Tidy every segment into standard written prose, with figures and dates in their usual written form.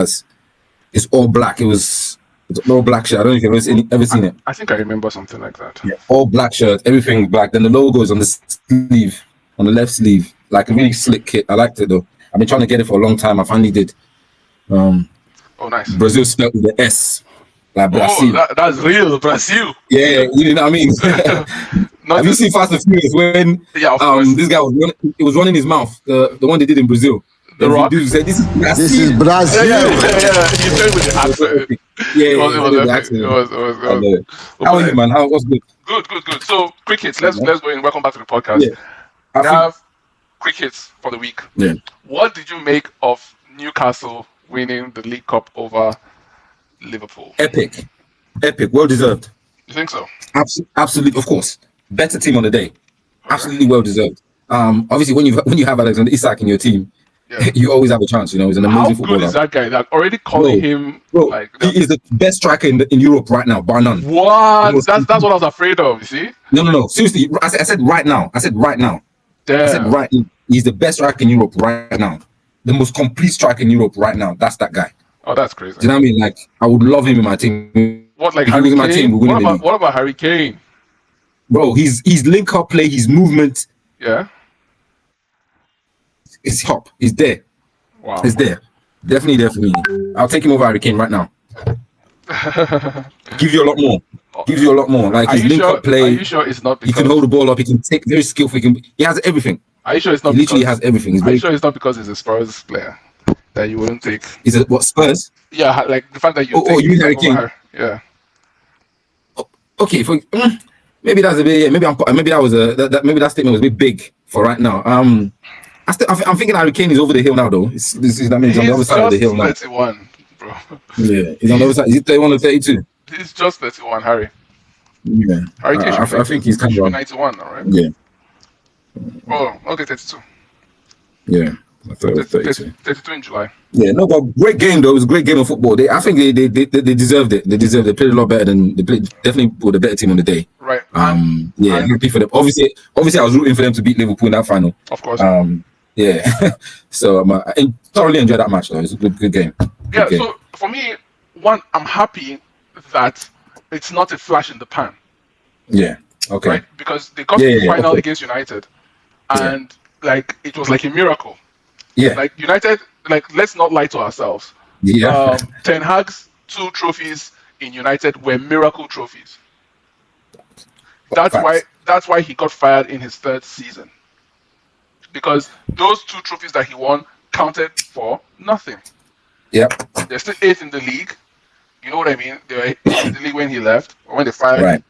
It's all black. It's all black shirt. I don't know if you've ever seen it. I think I remember something like that. Yeah, all black shirt, everything black. Then the logo is on the sleeve, on the left sleeve, like a really slick kit. I liked it though. I've been trying to get it for a long time. I finally did. Oh, nice. Brazil spelled with the S, like Brazil. Oh, that's real, Brazil. Yeah, you know what I mean. Have you seen Fast and Furious when this guy was running his mouth, the one they did in Brazil? The Rock said, "This is Brazil." This is Brazil. Yeah. You said with the accent. Yeah, How are you, man? What's good? Good. So cricket. Let's go in. Welcome back to the podcast. Yeah. We have cricket for the week. Yeah. What did you make of Newcastle winning the League Cup over Liverpool? Epic, well deserved. You think so? Absolutely, of course. Better team on the day. Absolutely well deserved. Obviously, when you have Alexander Isak in your team, you always have a chance. You know, he's an amazing footballer. How good is that guy? Like already calling him. Like he is the best striker in Europe right now, bar none. What? That's what I was afraid of. You see? No. Seriously, I said right now. Damn. I said right. He's the best striker in Europe right now. The most complete striker in Europe right now. That's that guy. Oh, that's crazy. Do you know what I mean? Like, I would love him in my team. What, like Harry Kane? My team, what about Harry Kane? Bro, his link-up play, his movement. Yeah. It's hop. He's there. Wow. He's there. Definitely. I'll take him over Harry Kane right now. Give you a lot more. Like his link-up play. Are you sure it's not because he can hold the ball up? He can take very skillful. He has everything. Are you sure it's not? He literally has everything. Are you sure it's not because he's a Spurs player that you wouldn't take? Is it what, Spurs? Yeah, like the fact that you. You mean Harry Kane? Yeah. Okay, maybe that's a bit. Yeah, maybe that was maybe that statement was a bit big for right now. I'm thinking Harry Kane is over the hill now, though. That means on the other side of the hill now. 31, bro. Yeah, he's on the other side. Is he 31 or 32? He's just 31, Harry. Yeah, Harry Kane. I think he's kind of 91, all right? Yeah. Oh, okay, 32. Yeah, I thought it was 32. 32 in July. Yeah, no, but great game though. It was a great game of football. I think they deserved it. They played a lot better than they played. Definitely with a better team on the day. Right. Happy for them. Obviously, I was rooting for them to beat Liverpool in that final. Of course. Yeah. So I thoroughly enjoyed that match though. It was a good game. Good game. So for me, I'm happy that it's not a flash in the pan. Yeah. Okay. Right? Because they got to the final against United, and like it was like a miracle. Yeah. Like United, like let's not lie to ourselves. Yeah. Ten Hag's 2 trophies in United were miracle trophies. That's why he got fired in his 3rd season. Because those 2 trophies that he won counted for nothing. Yeah. They're still 8th in the league. You know what I mean? They were 8th in the league when he left, or when they fired him.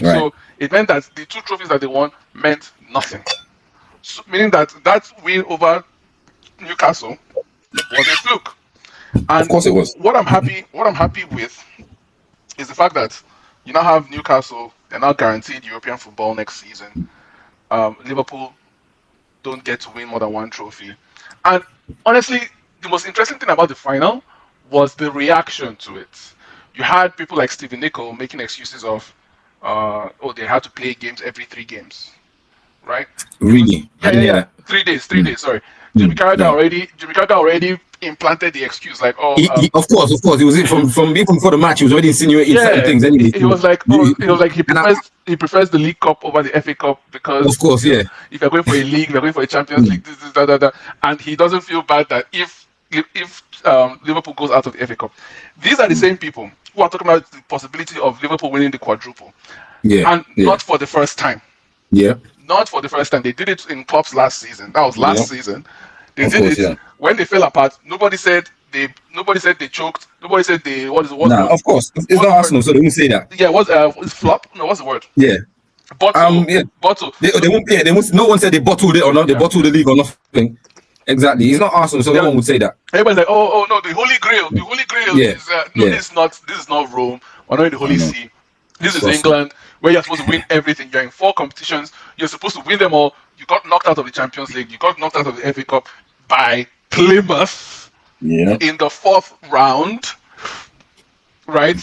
Right. So it meant that the 2 trophies that they won meant nothing. So, meaning that win over Newcastle was a fluke. And of course it was. What I'm happy with is the fact that you now have Newcastle. They're now guaranteed European football next season. Liverpool don't get to win more than 1 trophy. And honestly, the most interesting thing about the final was the reaction to it. You had people like Stephen Nicol making excuses of, they had to play games every 3 games, right? Really? Yeah. 3 days. Sorry, Jimmy Carragher already implanted the excuse, like, of course, he was from even before the match. He was already insinuating certain things. Anyway, he was like, he prefers the League Cup over the FA Cup because, of course, if you're going for a league, you're going for a Champions League, this, and he doesn't feel bad that if Liverpool goes out of the FA Cup. These are the same people who are talking about the possibility of Liverpool winning the quadruple. Not for the first time. Yeah. Not for the first time. They did it in Klopp's last season. That was last season. They did it when they fell apart. Nobody said they choked. Nobody said they of course. It's not Arsenal, so they won't say that. Yeah, it's flop? No, what's the word? Yeah. Bottle. They won't. No one said they bottled it or not. They bottled the league or nothing. Exactly. It's not Arsenal, so no one would say that. Everybody's like, oh no, the Holy Grail. The Holy Grail is this is not Rome. We're not in the Holy See. This is England, where you're supposed to win everything. You're in 4 competitions. You're supposed to win them all. You got knocked out of the Champions League. You got knocked out of the FA Cup by Plymouth in the 4th round, right?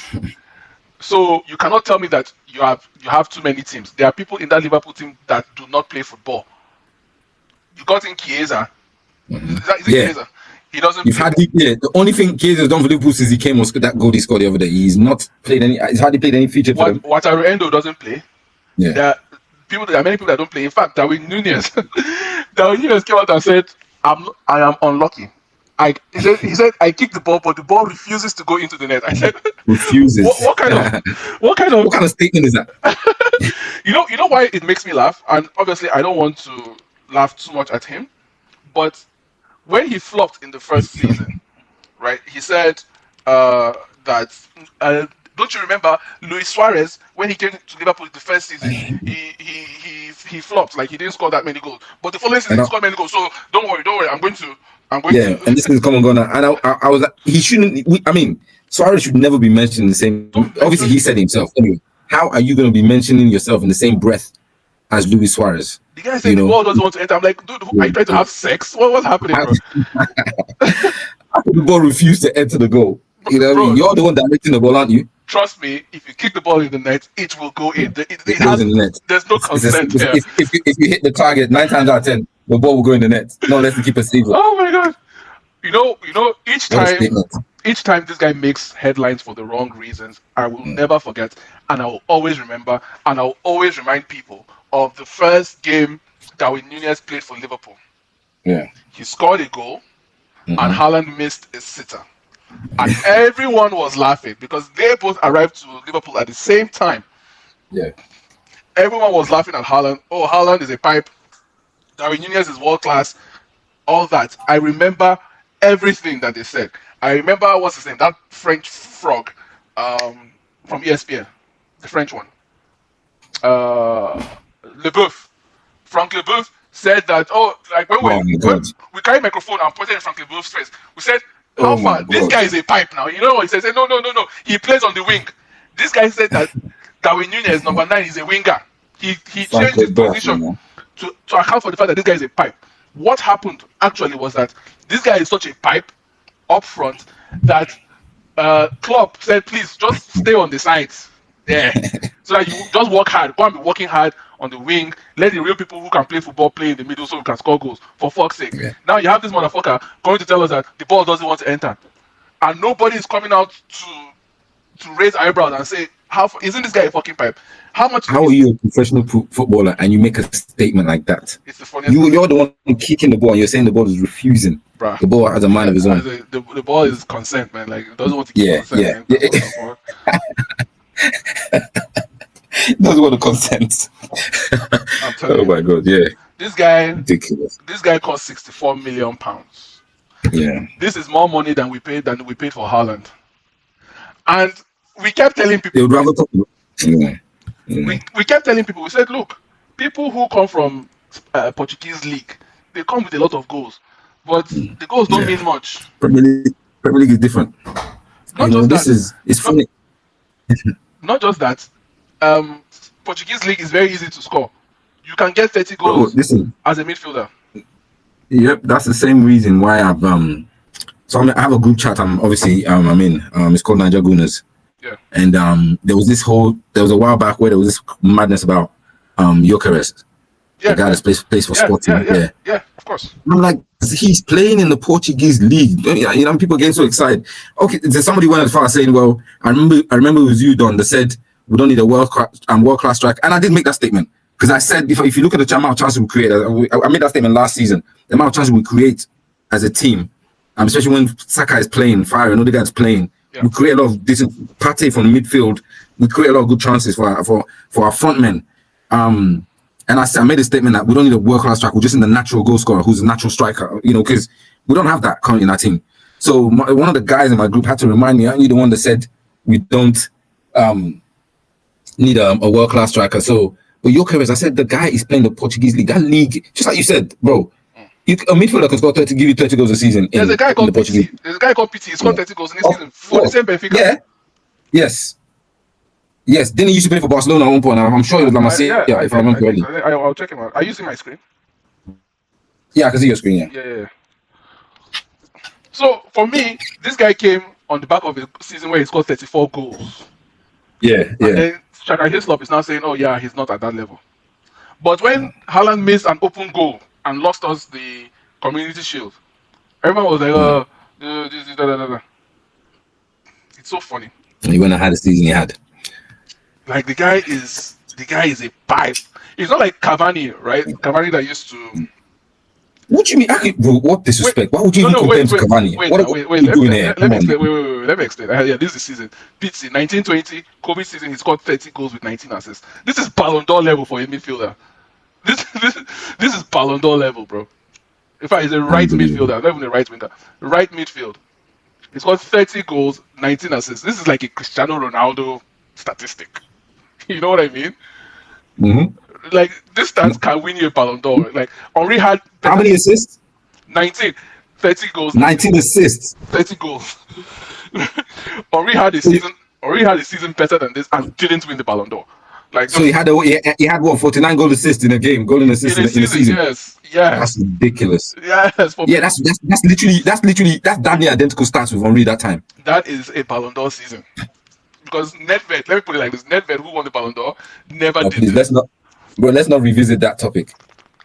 So you cannot tell me that you have too many teams. There are people in that Liverpool team that do not play football. You got in Chiesa. Is it Chiesa? He doesn't. You've had the only thing Keyes has done for Liverpool since he came was that goal he scored the other day. He's not played any. He's hardly played any feature for them. Wataru Endo doesn't play. Yeah. There are many people that don't play. In fact, Darwin Nunez came out and said, I am unlucky. He said I kicked the ball, but the ball refuses to go into the net. I said refuses. What kind of statement is that? You know why it makes me laugh? And obviously I don't want to laugh too much at him, but when he flopped in the first season, right? He said that don't you remember Luis Suarez when he came to Liverpool the first season? He flopped, like he didn't score that many goals. But the following season he scored many goals. So don't worry. I'm going to. And this is come and go now. And I was like, he shouldn't. Suarez should never be mentioned in the same. Obviously, he said himself. Anyway, how are you going to be mentioning yourself in the same breath as Luis Suarez? The guy said the ball doesn't want to enter. I'm like, dude, are you trying to have sex? What's happening, bro? The ball refused to enter the goal. You know, bro, you're the one directing the ball, aren't you? Trust me, if you kick the ball in the net, it will go in. It goes in the net. There's no consent here. If you hit the target 9 times out of 10, the ball will go in the net. No less than keep it safe. Oh my god! You know, each time this guy makes headlines for the wrong reasons, I will never forget, and I will always remember, and I will always remind people of the first game Darwin Nunez played for Liverpool. Yeah, he scored a goal, and Haaland missed a sitter. And everyone was laughing because they both arrived to Liverpool at the same time. Yeah. Everyone was laughing at Haaland. Oh, Haaland is a pipe. Darwin Nunez is world class. All that. I remember everything that they said. I remember, what's his name? That French frog from ESPN. The French one. Leboeuf. Frank Leboeuf said that, when we carried a microphone and pointed at Frank Leboeuf's face, we said, how far? This guy is a pipe now. You know what he says? No. He plays on the wing. This guy said that Darwin Nunez, number 9, is a winger. He changed his position to account for the fact that this guy is a pipe. What happened actually was that this guy is such a pipe up front that Klopp said, please just stay on the sides there. So that you just work hard. Go and be working hard on the wing. Let the real people who can play football play in the middle so we can score goals. For fuck's sake. Yeah. Now you have this motherfucker going to tell us that the ball doesn't want to enter. And nobody is coming out to raise eyebrows and say, isn't this guy a fucking pipe? How are you a professional footballer and you make a statement like that? It's the funniest thing. You're the one kicking the ball and you're saying the ball is refusing. Bruh. The ball has a mind of its own. The ball is consent, man. Like, it doesn't want to keep consent. Doesn't want to consent. Oh my god, yeah. This guy, ridiculous. This guy cost 64 million pounds. Yeah. This is more money than we paid for Haaland. And we kept telling people. They would rather talk. We kept telling people. We said, look, people who come from Portuguese league, they come with a lot of goals, but the goals don't mean much. Premier League is different. It's funny. Not just that. Portuguese league is very easy to score. You can get 30 goals as a midfielder. Yep, that's the same reason why I've So I have a group chat. I'm in. It's called Niger Gunners. Yeah. And there was a while back where there was this madness about Gyökeres, the guy that plays for Sporting. Yeah, of course. I'm like, he's playing in the Portuguese league. You know, people getting so excited. Okay, there's somebody went as far as saying, well, I remember it was you, Don, that said we don't need a world class striker, and I did make that statement because I said if you look at the amount of chances we create, I made that statement last season. The amount of chances we create as a team, especially when Saka is playing, Fire and other guys playing, we create a lot of decent Partey from the midfield. We create a lot of good chances for our front men. And I made a statement that we don't need a world class striker. We're just in the natural goal scorer who's a natural striker. You know, because we don't have that currently in our team. So one of the guys in my group had to remind me. Aren't you the one that said we don't need a world class striker? So, but Gyökeres, I said the guy is playing the Portuguese league. That league, just like you said, bro. A midfielder can score 30, give you 30 goals a season. There's a guy called PT. He scored 30 goals in this season for the same Benfica. Yeah. Yes. Didn't he used to play for Barcelona at one point? I'm sure it was La Masia, if I remember correctly. I'll check him out. Are you seeing my screen? Yeah, I can see your screen, yeah. So, for me, this guy came on the back of a season where he scored 34 goals. Yeah. And then Xhaka Hislop is now saying, oh yeah, he's not at that level. But when Haaland missed an open goal and lost us the Community Shield, Everyone was like, it's so funny. And he went and had the season he had. Like the guy is a pipe. It's not like Cavani, right? Cavani that used to. What do you mean? Bro, what disrespect? Why would you even compare him to Cavani? Wait, what are you doing here? Let me explain. Yeah, this is the season. Pizzi, 1920, COVID season, he scored 30 goals with 19 assists. This is Ballon d'Or level for a midfielder. This is Ballon d'Or level, bro. In fact, he's a right midfielder, not even a right winger. Right midfield. He's got 30 goals, 19 assists. This is like a Cristiano Ronaldo statistic. You know what I mean? Mm-hmm. Like, this stats can win you a Ballon d'Or. Like, Henry had... How many assists? 19. 30 goals. 19 assists. 30 goals. Henry had a season better than this and didn't win the Ballon d'Or. Like, so he had what, 49 goal assists in a game, goal and assist in a season. Yes. That's ridiculous. Yes. That's literally damn near identical stats with Henry that time. That is a Ballon d'Or season. Because Nedved, let me put it like this: Nedved, who won the Ballon d'Or, never did this. Let's not revisit that topic.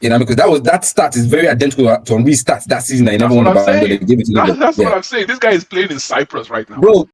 You know, because that stat is very identical to Henry's stats that season. He never won the Ballon d'Or. That's what I'm saying. This guy is playing in Cyprus right now. Bro,